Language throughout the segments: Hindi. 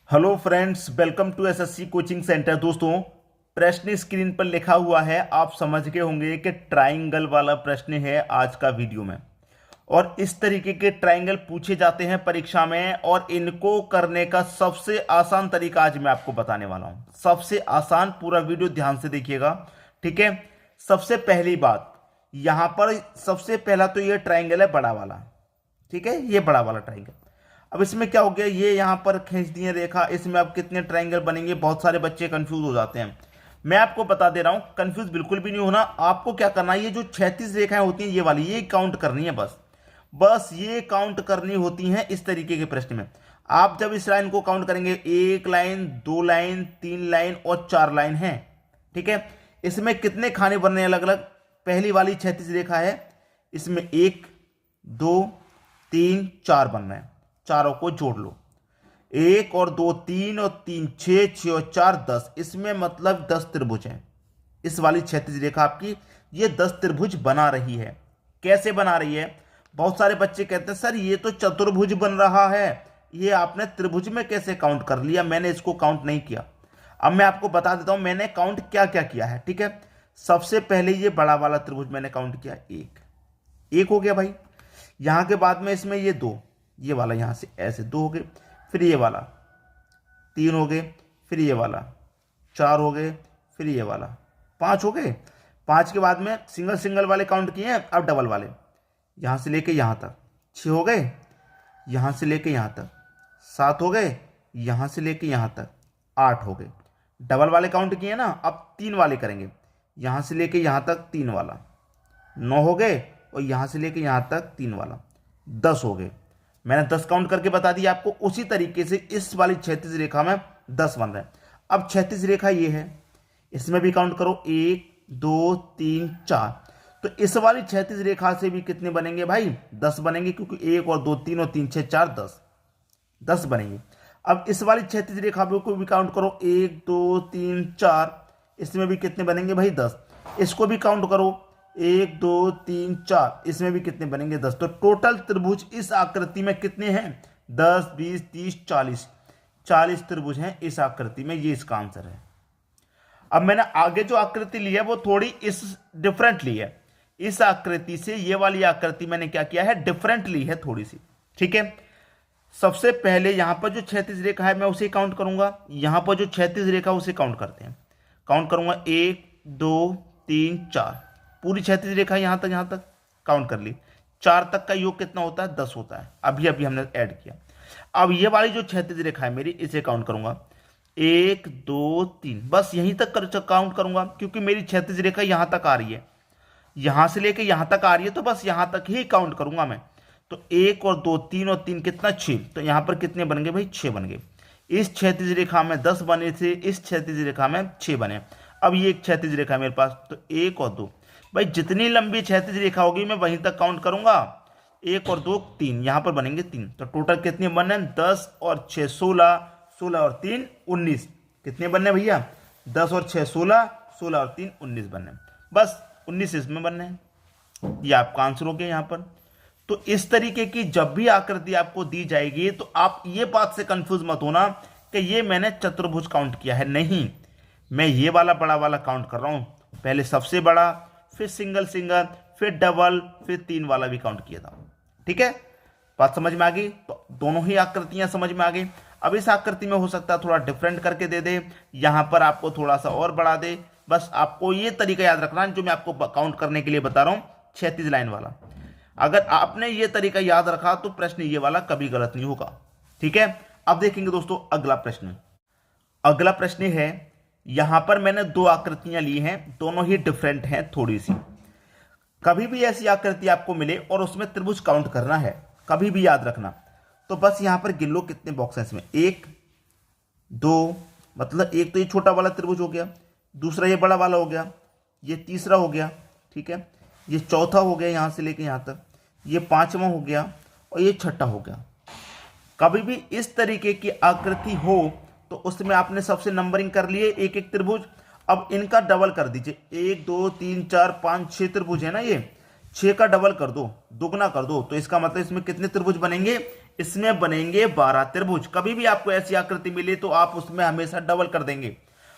Hello friends, welcome to SSC coaching centre. दोस्तों, प्रश्न स्क्रीन पर लिखा हुआ है, आप समझ गए होंगे कि ट्राइंगल वाला प्रश्न है आज का वीडियो में। और इस तरीके के ट्राइंगल पूछे जाते हैं परीक्षा में, और इनको करने का सबसे आसान तरीका आज मैं आपको बताने वाला हूं। सबसे आसान, पूरा वीडियो ध्यान से देखिएगा, ठीक है। सबसे पहली बात, यहां पर सबसे पहला तो ये ट्राइंगल है बड़ा वाला, ठीक है, ये बड़ा वाला ट्राइंगल। अब इसमें क्या हो गया, ये यहां पर खींच दिए रेखा, इसमें अब कितने ट्राइंगल बनेंगे, बहुत सारे बच्चे कंफ्यूज हो जाते हैं। मैं आपको बता दे रहा हूं, कंफ्यूज बिल्कुल भी नहीं होना। आपको क्या करना है, ये जो 36 रेखाएं होती हैं, ये वाली, ये काउंट करनी है। बस बस ये काउंट करनी होती हैं इस तरीके के प्रश्न में। आप जब इस लाइन को काउंट करेंगे, एक लाइन, दो लाइन, तीन लाइन और चार लाइन है, ठीक है। इसमें कितने खाने बनने अलग अलग, पहली वाली 36 रेखा है, इसमें एक, दो, तीन, चार बन रहे हैं। चारों को जोड़ लो, एक और दो तीन और तीन छः, छः और चार 10, इसमें मतलब 10 त्रिभुज हैं। इस वाली 36 रेखा आपकी ये 10 त्रिभुज बना रही है। कैसे बना रही है, बहुत सारे बच्चे कहते हैं सर ये तो चतुर्भुज बन रहा है, ये आपने त्रिभुज में कैसे काउंट कर लिया, मैंने इसको काउंट नहीं किया। अब मैं आपको बता देता हूं मैंने काउंट क्या क्या किया है, ठीक है। सबसे पहले ये बड़ा वाला त्रिभुज मैंने काउंट किया, एक, एक हो गया भाई। यहां के बाद में इसमें ये दो, ये वाला यहां से ऐसे दो हो गए, फिर ये वाला तीन हो गए, फिर ये वाला चार हो गए, फिर ये वाला पांच हो गए। पांच के बाद में सिंगल सिंगल वाले काउंट किए हैं, अब डबल वाले यहां से लेके यहां तक छह हो गए, यहां से लेके यहां तक सात हो गए, यहां से लेके यहां तक आठ हो गए। डबल वाले काउंट किए ना, अब तीन वाले करेंगे, यहां से लेके यहां तक तीन वाला नौ हो गए, और यहां से लेके यहां तक तीन वाला 10 हो गए। मैंने 10 काउंट करके बता दिया आपको। उसी तरीके से इस वाली 36 रेखा में 10 बन रहे हैं। अब 36 रेखा ये है, इसमें भी काउंट करो, एक, दो, तीन, चार। तो इस वाली 36 रेखा से भी कितने बनेंगे भाई, 10 बनेंगे, क्योंकि एक और दो तीन और तीन छः चार 10, 10 बनेंगे। अब इस वाली 36 रेखा को भी काउंट करो, एक, दो, तीन, चार, इसमें भी कितने बनेंगे भाई 10। इसको भी काउंट करो, एक, दो, तीन, चार, इसमें भी कितने बनेंगे 10। तो टोटल त्रिभुज इस आकृति में कितने हैं, 10, 20, 30, 40, 40 त्रिभुज हैं इस आकृति में। ये इसका आंसर है। अब मैंने आगे जो आकृति ली है वो थोड़ी इस डिफरेंट ली है, इस आकृति से ये वाली आकृति मैंने क्या किया है, डिफरेंट ली है थोड़ी सी, ठीक है। सबसे पहले यहां पर जो 36 रेखा है मैं उसे काउंट करूंगा, यहां पर जो 36 रेखा उसे काउंट करते हैं। काउंट करूंगा, एक, दो, तीन, चार, पूरी 36 रेखा यहां तक काउंट कर ली। चार तक का योग कितना होता है, 10 होता है, अभी अभी हमने ऐड किया। अब ये वाली जो 36 रेखा है मेरी, इसे काउंट करूंगा, एक, दो, तीन, बस यहीं तक काउंट करूंगा, क्योंकि मेरी 36 रेखा यहां तक आ रही है, यहां से लेके यहां तक आ रही है, तो बस यहां तक ही काउंट करूंगा मैं। तो एक और दो तीन और तीन कितना, 6, तो यहां पर कितने बन गए भाई, 6 बन गए। इस 36 रेखा में 10 बने थे, इस 36 रेखा में 6 बने। अब ये एक 36 रेखा है मेरे पास, तो एक और दो, भाई जितनी लंबी 36 रेखा होगी मैं वहीं तक काउंट करूंगा। एक और दो तीन, यहां पर बनेंगे 3, तो टोटल कितने बनने, 10 और 6 16, 16 और 3 19, कितने बनने भैया, 10 और 6 16, 16 और 3 19 बनने, बस 19 इसमें बनने हैं। ये आपका आंसर हो गया यहां पर। तो इस तरीके की जब भी आकृति आपको दी जाएगी, तो आप ये बात से कंफ्यूज मत होना कि ये मैंने चतुर्भुज काउंट किया है, नहीं, मैं ये वाला बड़ा वाला काउंट कर रहा हूं। पहले सबसे बड़ा, फिर सिंगल सिंगल, फिर डबल, फिर तीन वाला भी काउंट किया था, ठीक है। बात समझ में आ गई, तो दोनों ही आकृतियां समझ में आ गई। अब इस आकृति में हो सकता है थोड़ा डिफरेंट करके दे दे, यहां पर आपको थोड़ा सा और बढ़ा दे। बस आपको ये तरीका याद रखना है जो मैं आपको काउंट करने के लिए बता रहा हूं, 36 लाइन वाला। अगर आपने ये तरीका याद रखा तो प्रश्न ये वाला कभी गलत नहीं होगा, ठीक है। अब देखेंगे दोस्तों अगला प्रश्न। अगला प्रश्न है, यहां पर मैंने दो आकृतियां ली हैं, दोनों ही डिफरेंट हैं थोड़ी सी। कभी भी ऐसी आकृति आपको मिले और उसमें त्रिभुज काउंट करना है, कभी भी याद रखना, तो बस यहां पर गिन लो कितने बॉक्स हैं इसमें, एक, दो, मतलब एक तो ये छोटा वाला त्रिभुज हो गया, दूसरा ये बड़ा वाला हो गया, ये तीसरा हो गया, ठीक है, ये चौथा हो गया यहां से लेके यहां तक, ये पांचवा हो गया, और ये छठा हो गया। कभी भी इस तरीके की आकृति हो तो उसमें आपने सबसे नंबरिंग कर लिए एक एक त्रिभुज। अब इनका डबल कर दीजिए, 1 2 3 4 5 6 त्रिभुज है ना, ये 6 का डबल कर दो, दुगना कर दो, तो इसका मतलब इसमें कितने त्रिभुज बनेंगे, इसमें बनेंगे 12 त्रिभुज। कभी भी आपको ऐसी आकृति मिले तो आप उसमें हमेशा डबल कर देंगे।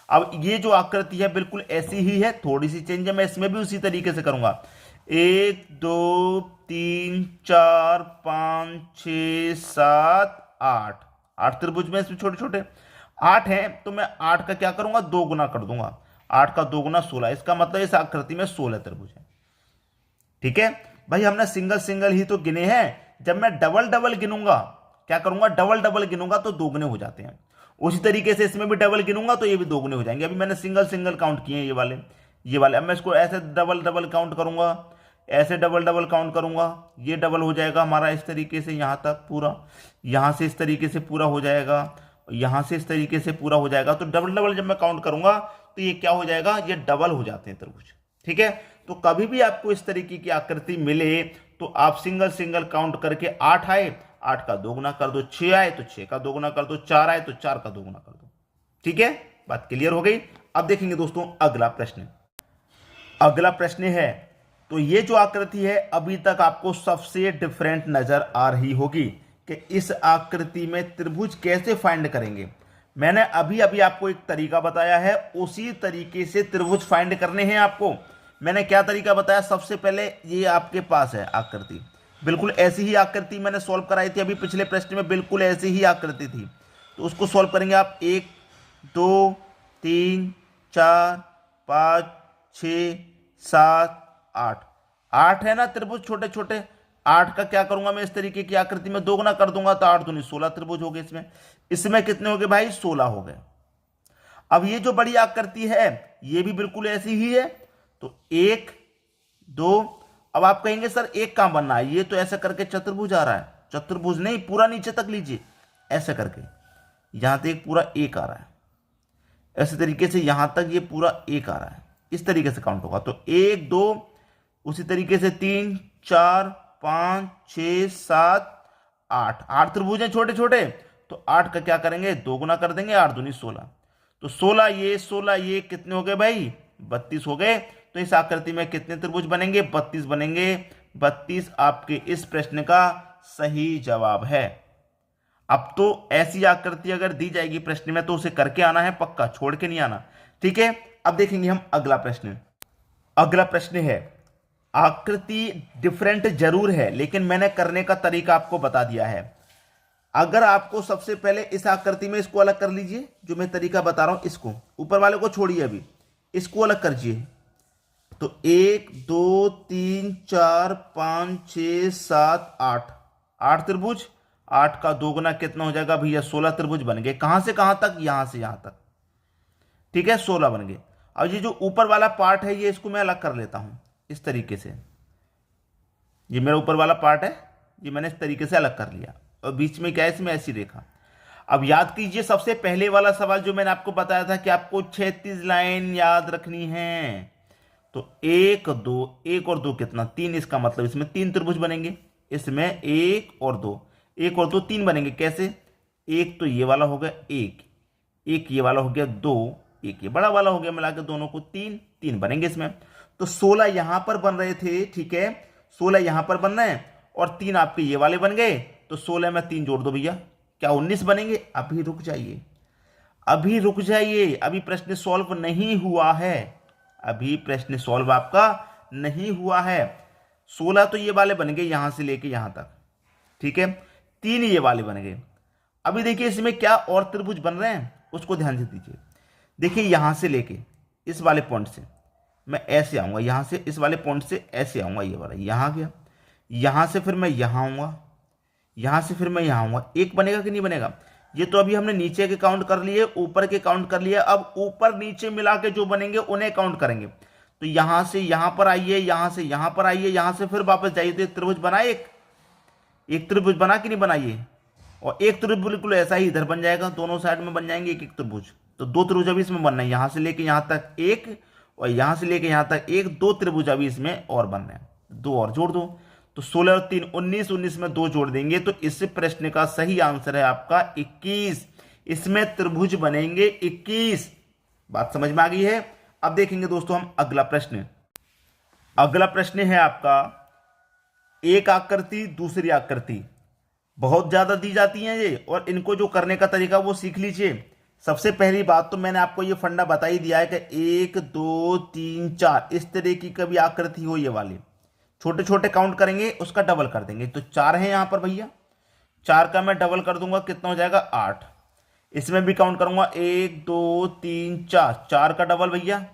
अब ये जो आकृति है बिल्कुल ऐसी ही है, थोड़ी सी चेंज है, मैं इसमें भी उसी तरीके से करूंगा। 1 2 3 4 5 6 7 8, 8 त्रिभुज में इसमें छोटे छोटे 8 हैं, तो मैं 8 का क्या करूंगा, 2 गुना कर दूंगा। 8 का 2 गुना 16, इसका मतलब इस आकृति में 16 त्रिभुज है। ठीक है भाई, हमने सिंगल सिंगल ही तो गिने हैं। जब मैं डबल डबल गिनूंगा, क्या करूंगा, डबल डबल गिनूंगा तो दोगुने हो जाते हैं। उसी तरीके से इसमें भी डबल गिनूंगा तो ये भी दोगुने हो जाएंगे। अभी मैंने सिंगल सिंगल काउंट किए हैं ये वाले। अब मैं इसको ऐसे डबल डबल काउंट करूंगा, ऐसे डबल डबल काउंट करूंगा, ये डबल हो जाएगा हमारा इस तरीके से यहाँ तक पूरा, यहाँ से इस तरीके से पूरा हो जाएगा, यहाँ से इस तरीके से पूरा हो जाएगा। तो डबल डबल जब मैं काउंट करूंगा तो ये क्या हो जाएगा, ये डबल हो जाते हैं त्रिभुज। ठीक है, तो कभी भी आपको इस तरीके की आकृति मिले तो आप सिंगल सिंगल काउंट करके 8 आए, 8 का 2 गुना कर दो, 6 आए तो 6 का 2 गुना कर दो, 4 आए तो 4 का 2 गुना कर दो। ठीक है, बात क्लियर हो गई। अब देखेंगे दोस्तों अगला प्रश्न। अगला प्रश्न है, तो ये जो आकृति है अभी तक आपको सबसे डिफरेंट नजर आ रही होगी कि इस आकृति में त्रिभुज कैसे फाइंड करेंगे। मैंने अभी अभी आपको एक तरीका बताया है, उसी तरीके से त्रिभुज फाइंड करने हैं आपको। मैंने क्या तरीका बताया, सबसे पहले ये आपके पास है आकृति, बिल्कुल ऐसी ही आकृति मैंने सॉल्व कराई थी अभी पिछले प्रश्न में, बिल्कुल ऐसी ही आकृति थी। तो उसको सॉल्व करेंगे आप, 1 2 3 4 5 6 7 8, 8 है ना त्रिभुज छोटे छोटे। 8 का क्या करूंगा मैं, इस तरीके की आकृति में 2 गुना कर दूंगा तो 8 दूनी 16 त्रिभुज हो गए। इसमें कितने हो गए भाई, 16 हो गए। अब ये जो बड़ी आकृति है ये भी बिल्कुल ऐसी ही है, तो 1 2, अब आप कहेंगे सर एक कहां बनना है, ये तो ऐसा करके चतुर्भुज आ रहा है। चतुर्भुज नहीं, पूरा नीचे तक लीजिए, ऐसे करके यहां तक एक पूरा 1 आ रहा है, ऐसे तरीके से यहां तक ये पूरा 1 आ रहा है, इस तरीके से काउंट होगा। तो 1 2, उसी तरीके से 3 4 5 6 7 8, 8 त्रिभुज हैं छोटे छोटे। तो 8 का क्या करेंगे, 2 गुना कर देंगे, 8 दूनी 16, तो 16 ये कितने हो गए भाई, 32 हो गए। तो इस आकृति में कितने त्रिभुज बनेंगे, 32 बनेंगे। 32 आपके इस प्रश्न का सही जवाब है। अब तो ऐसी आकृति अगर दी जाएगी प्रश्न में तो उसे करके आना है पक्का, छोड़ के नहीं आना। ठीक है, अब देखेंगे हम अगला प्रश्न। अगला प्रश्न है, आकृति डिफरेंट जरूर है लेकिन मैंने करने का तरीका आपको बता दिया है। अगर आपको सबसे पहले इस आकृति में इसको अलग कर लीजिए, जो मैं तरीका बता रहा हूं, इसको ऊपर वाले को छोड़िए, अभी इसको अलग करिए। तो 1 2 3 4 5 6 7 8, 8 त्रिभुज। 8 का 2 गुना कितना हो जाएगा भैया, 16 त्रिभुज बन गए। कहां से कहां तक, यहां से यहां तक। ठीक है, 16 बन गए। अब ये जो ऊपर वाला पार्ट है ये इसको मैं अलग कर लेता हूं इस तरीके से। ये मेरा ऊपर वाला पार्ट है, ये मैंने इस तरीके से अलग कर लिया, और बीच में क्या है, इसमें ऐसी रेखा। अब याद कीजिए सबसे पहले वाला सवाल जो मैंने आपको बताया था कि आपको 36 लाइन याद रखनी है। तो 1 2, 1 और 2 कितना, 3, इसका मतलब इसमें 3 त्रिभुज बनेंगे। इसमें 1 और 2, 1 और 2 3 बनेंगे। कैसे, एक तो ये वाला हो गया 1, एक ये वाला हो गया 2, एक ये बड़ा वाला हो गया, मिला के दोनों को 3, 3 बनेंगे इसमें। तो 16 यहां पर बन रहे थे, ठीक है, 16 यहां पर बन रहे हैं, और 3 आपके ये वाले बन गए। तो 16 में 3 जोड़ दो भैया, क्या 19 बनेंगे। अभी रुक जाइए, अभी रुक जाइए, अभी प्रश्न सॉल्व नहीं हुआ है, अभी प्रश्न सॉल्व आपका नहीं हुआ है। 16 तो ये वाले बन गए यहां से लेके यहां तक, ठीक है, 3 ये वाले बन गए। अभी देखिए इसमें क्या और त्रिभुज बन रहे हैं, उसको ध्यान से दीजिए। देखिए यहां से लेके इस वाले पॉइंट से मैं ऐसे आऊंगा, यहां से इस वाले पॉइंट से ऐसे आऊंगा, ये वाला यहां गया, यहां से फिर मैं यहां आऊंगा, यहां से फिर मैं यहां आऊंगा। एक बनेगा कि नहीं बनेगा। ये तो अभी हमने नीचे के काउंट कर लिए, ऊपर के काउंट कर लिए, अब ऊपर नीचे मिला के जो बनेंगे उन्हें काउंट करेंगे। तो यहां से यहां पर आइए, यहां से यहां पर आइए, यहां से फिर वापस जाइए, तो एक त्रिभुज बना, एक त्रिभुज बना कि नहीं बनाइए। और एक त्रिभुज बिल्कुल ऐसा ही इधर बन जाएगा, दोनों साइड में बन जाएंगे एक एक त्रिभुज। तो 2 त्रिभुज अभी इसमें बनना है, यहां से लेके यहां तक एक, और यहां से लेके यहां तक एक, 2 त्रिभुज अभी इसमें और बनना है, 2 और जोड़ दो। तो 16 और 3 19, 19 में 2 जोड़ देंगे। तो इस प्रश्न का सही आंसर है आपका 21। इसमें त्रिभुज बनेंगे 21। बात समझ में आ गई है। अब देखेंगे दोस्तों हम अगला प्रश्न। अगला प्रश्न है आपका, एक आकृति दूसरी आकृति बहुत ज़्यादा दी जाती हैं ये, और इनको जो करने का तरीका वो सीख लीजिए। सबसे पहली बात तो मैंने आपको ये फंडा बता ही दिया है कि 1 2 3 4 इस तरह की कभी आकृति हो, ये वाली छोटे छोटे काउंट करेंगे उसका डबल कर देंगे। तो 4 है यहाँ पर भैया, 4 का मैं डबल कर दूंगा, कितना हो जाएगा 8। इसमें भी काउंट करूंगा 1 2 3 4, 4 का डबल भैया,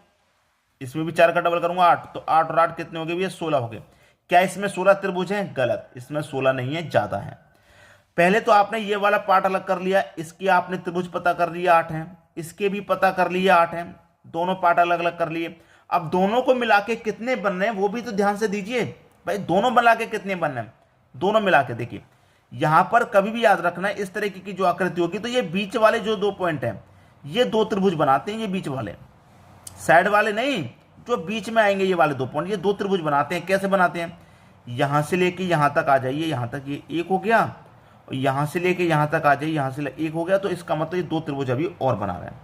इसमें भी 4 का डबल करूंगा 8। तो 8 और 8 कितने हो गए भैया 16 हो गए। क्या इसमें 16 त्रिभुज हैं? गलत, इसमें 16 नहीं है, ज्यादा है। पहले तो आपने ये वाला पार्ट अलग कर लिया, इसकी आपने त्रिभुज पता कर लिया 8 है, इसके भी पता कर लिया 8 है, दोनों पार्ट अलग अलग कर लिए। अब दोनों को मिला के कितने बन रहे हैं वो भी तो ध्यान से दीजिए भाई, दोनों मिला के कितने बन रहे हैं, दोनों मिला के देखिए। यहां पर कभी भी याद रखना है, इस तरह की जो आकृति होगी तो ये बीच वाले जो 2 पॉइंट हैं ये 2 त्रिभुज बनाते हैं, ये बीच वाले, साइड वाले नहीं, जो बीच में आएंगे ये वाले 2 पॉइंट, ये 2 त्रिभुज बनाते हैं। कैसे बनाते हैं? यहां से लेके यहां तक आ जाइए, यहां तक ये 1 हो गया, और यहां से लेके यहां तक आ जाइए, यहां से 1 हो गया। तो इसका मतलब ये 2 त्रिभुज अभी और बना रहे हैं।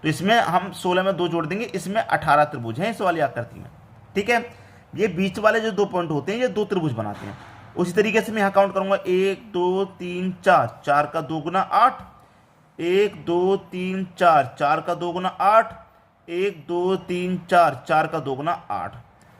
तो इसमें हम 16 में 2 जोड़ देंगे, इसमें 18 त्रिभुज हैं इस वाली आकृति में, ठीक है। ये बीच वाले जो 2 पॉइंट होते हैं ये 2 त्रिभुज बनाते हैं। उसी तरीके से मैं यहां काउंट करूंगा 1 2 3 4, 4 का 2 गुना 8, 1 2 3 4, 4 का 2 गुना 8, 1 2 3 4, 4 का 2 गुना 8।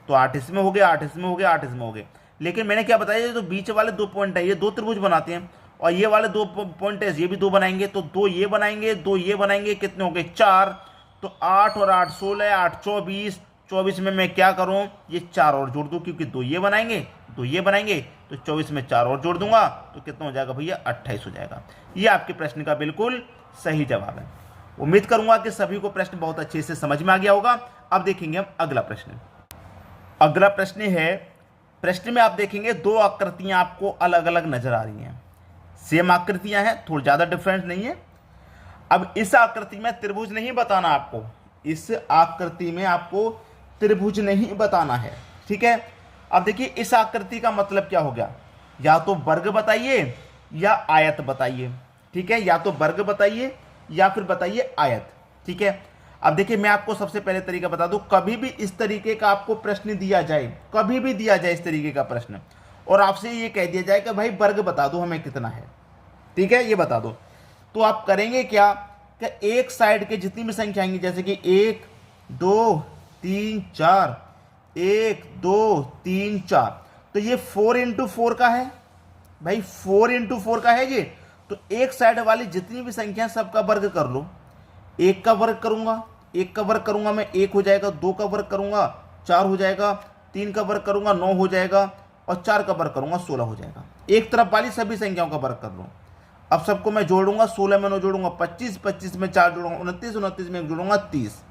तो 8 इसमें हो गया, 8 इसमें हो गया, 8 इसमें हो गए। लेकिन मैंने क्या बताया, जो बीच वाले 2 पॉइंट है ये 2 त्रिभुज बनाते हैं, और ये वाले 2 पॉइंट है ये भी 2 बनाएंगे। तो 2 ये बनाएंगे, 2 ये बनाएंगे, कितने हो गए 4। तो 8 और 8 16, 8 24, 24 में मैं क्या करूं, ये 4 और जोड़ दूं, क्योंकि 2 ये बनाएंगे, 2 ये बनाएंगे, तो 24 में 4 और जोड़ दूंगा, तो कितना हो जाएगा भैया 28 हो जाएगा। ये आपके प्रश्न का बिल्कुल सही जवाब है। उम्मीद करूंगा कि सभी को प्रश्न बहुत अच्छे से समझ में आ गया होगा। अब देखेंगे हम अगला प्रश्न। अगला प्रश्न है, प्रश्न में आप देखेंगे 2 आकृतियां आपको अलग अलग नजर आ रही हैं, सेम आकृतियां हैं, थोड़ा ज्यादा डिफरेंस नहीं है। अब इस आकृति में त्रिभुज नहीं बताना आपको, इस आकृति में आपको त्रिभुज नहीं बताना है, ठीक है। अब देखिए इस आकृति का मतलब क्या हो गया, या तो वर्ग बताइए या आयत बताइए, ठीक है, या तो वर्ग बताइए या फिर बताइए आयत, ठीक है। अब देखिए मैं आपको सबसे पहले तरीका बता दूं, कभी भी इस तरीके का आपको प्रश्न दिया जाए, कभी भी दिया जाए इस तरीके का प्रश्न, और आपसे ये कह दिया जाए कि भाई वर्ग बता दो हमें कितना है, ठीक है, ये बता दो, तो आप करेंगे क्या कि एक साइड के जितनी भी संख्या आएंगी, जैसे कि 1 2 3 4, 1 2 3 4, तो ये 4 × 4 का है भाई, 4 × 4 का है ये। तो एक साइड वाली जितनी भी संख्या सबका वर्ग कर लो। 1 का वर्ग करूंगा, 1 का वर्ग करूंगा मैं 1 हो जाएगा, 2 का वर्ग करूंगा 4 हो जाएगा, 3 का वर्ग करूंगा 9 हो जाएगा, और 4 का वर्ग करूंगा 16 हो जाएगा। एक तरफ वाली सभी संख्याओं का वर्ग कर लो। अब सबको मैं जोड़ूंगा, 16 में 9 जोड़ूंगा 25, 25 में 4 जोड़ूंगा 29, 29 में 1 जोड़ूंगा 30,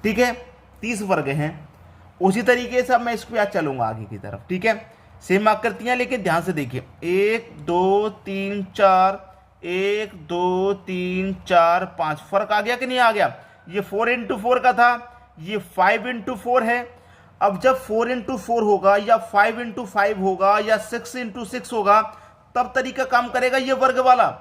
ठीक है, 30 वर्ग हैं। उसी तरीके से अब मैं इसको याद चलूंगा आगे की तरफ, ठीक है, सेम आकृतियां, लेकिन ध्यान से देखिए 1 2 3 4, 1 2 3 4 5, फर्क आ गया कि नहीं आ गया। ये 4 × 4 का था, ये 5 × 4 है। अब जब 4 × 4 होगा या 5 × 5 होगा या 6 × 6 होगा, तब तरीका काम करेगा ये वर्ग वाला।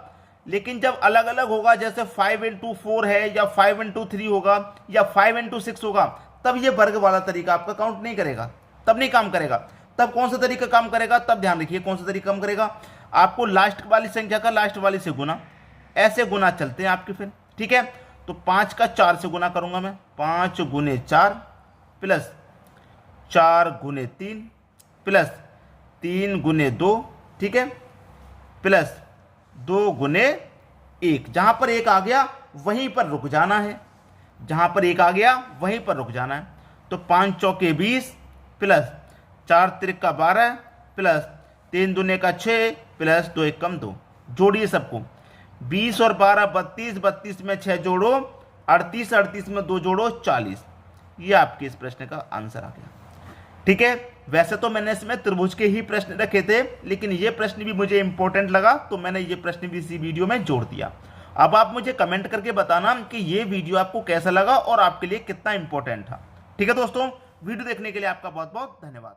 लेकिन जब अलग अलग होगा, जैसे 5 × 4 है या 5 × 3 होगा या 5 × 6 होगा, तब ये वर्ग वाला तरीका आपका काउंट नहीं करेगा, तब नहीं काम करेगा। तब कौन सा तरीका काम करेगा, तब ध्यान रखिए कौन सा तरीका काम करेगा। आपको लास्ट वाली संख्या का लास्ट वाली से गुना, ऐसे गुना चलते हैं आपके फिर, ठीक है। तो 5 का 4 से गुना करूंगा मैं, 5 × 4 प्लस 4 × 3 प्लस 3 × 2, ठीक है, प्लस 2 × 1। जहां पर 1 आ गया वहीं पर रुक जाना है, जहां पर 1 आ गया वहीं पर रुक जाना है। तो 5 चौके 20 प्लस 4 त्रिका 12 प्लस 3 दूने का 6 प्लस 2 एकम 2। जोड़िए सबको, 20 और 12 32, 32 में 6 जोड़ो 38, 38 में 2 जोड़ो 40। ये आपके इस प्रश्न का आंसर आ गया, ठीक है। वैसे तो मैंने इसमें त्रिभुज के ही प्रश्न रखे थे, लेकिन ये प्रश्न भी मुझे इंपॉर्टेंट लगा, तो मैंने ये प्रश्न भी इसी वीडियो में जोड़ दिया। अब आप मुझे कमेंट करके बताना कि ये वीडियो आपको कैसा लगा और आपके लिए कितना इंपॉर्टेंट था, ठीक है दोस्तों। वीडियो देखने के लिए आपका बहुत बहुत धन्यवाद।